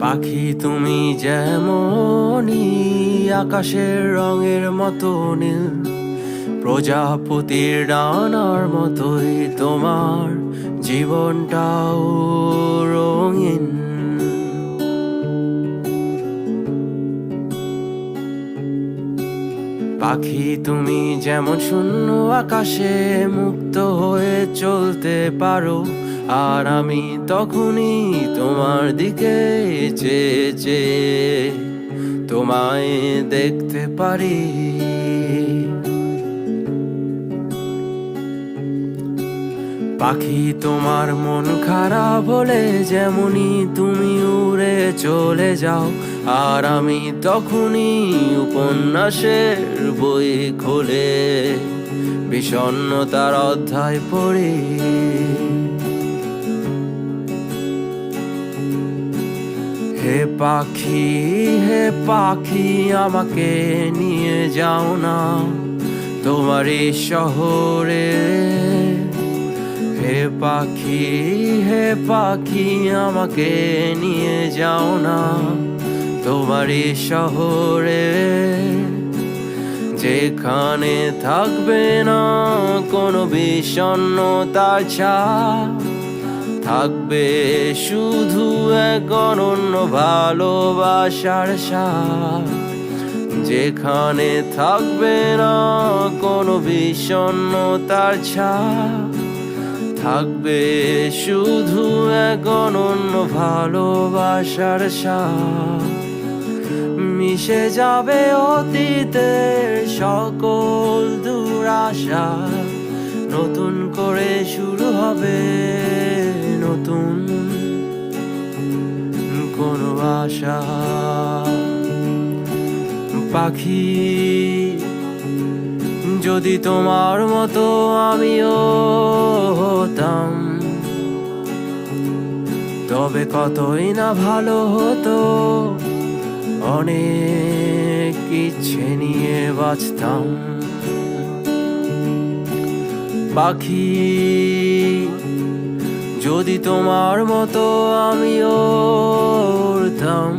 পাখি তুমি যেমনই আকাশের রঙের মতো নীল, প্রজাপতির ডানার মতোই তোমার জীবনটাও রঙিন। পাখি তুমি যেমন শূন্য আকাশে মুক্ত হয়ে চলতে পারো, আর আমি তখনই তোমার দিকে চেয়ে চেয়ে তোমায় দেখতে পারি। পাখি তোমার মন খারাপ হলে যেমনই তুমি উড়ে চলে যাও, আর আমি তখনই উপন্যাসের বই খুলে বিষণ্ণতার অধ্যায় পড়ি। হে পাখি, হে পাখি, আমাকে নিয়ে যাও না তোমার এই শহরে। হে পাখি, হে পাখি, আমাকে নিয়ে যাও না তোমার এই শহরে, যেখানে থাকবে না কোনো বিষণ্ণতার ছাপ, থাকবে শুধু এক অনন্য ভালোবাসার স্বাদ। যেখানে থাকবে না কোনো বিষণ্ণতার ছাপ, থাকবে শুধু এক অনন্য ভালোবাসার স্বাদ। মিশে যাবে অতীতের সকল দুরাশা, নতুন করে শুরু হবে নতুন কোনো আশা। পাখি যদি তোমার মতো আমিও হতাম, তবে কতই না ভালো হতো। অনেক ইচ্ছে নিয়ে বাঁচতাম। পাখি যদি তোমার মতো আমিও উড়তাম,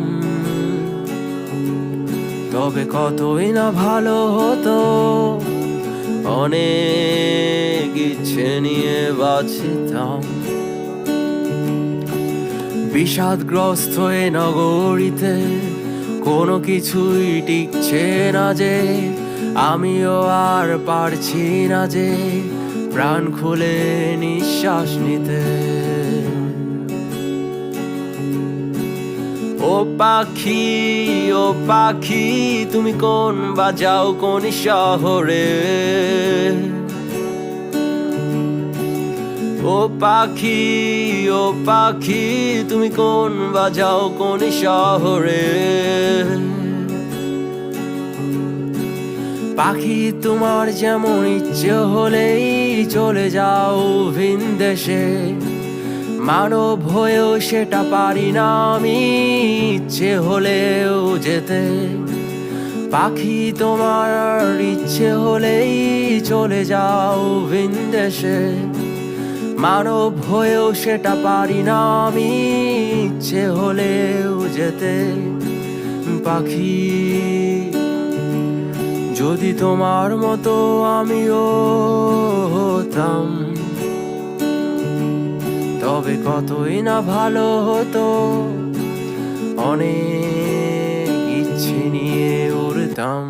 তবে কতই না ভালো হতো। অনেক ইচ্ছে নিয়ে বাঁচতাম। বিষাদগ্রস্ত এ নগরীতে কোনো কিছুই টিকছে না যে, আমিও আর পারছি না যে প্রাণ খুলে নিঃশ্বাস নিতে। ও পাখি, ও পাখি, তুমি কোন বাজাও কোন শহরে। ও পাখি, ও পাখি, তুমি কোন বাজাও কোন শহরে। পাখি তোমার যেমন ইচ্ছে হলেই চলে যাও ভিন দেশে, মানব হয়েও সেটা পারি না আমি ইচ্ছে হলেও যেতে। পাখি তোমার ইচ্ছে হলেই চলে যাও ভিন দেশে, মানব হয়েও সেটা পারি না আমি ইচ্ছে হলেও যেতে। পাখি যদি তোমার মতো আমিও হতাম, তবে কতই না ভালো হতো। অনেক ইচ্ছে নিয়ে উড়তাম।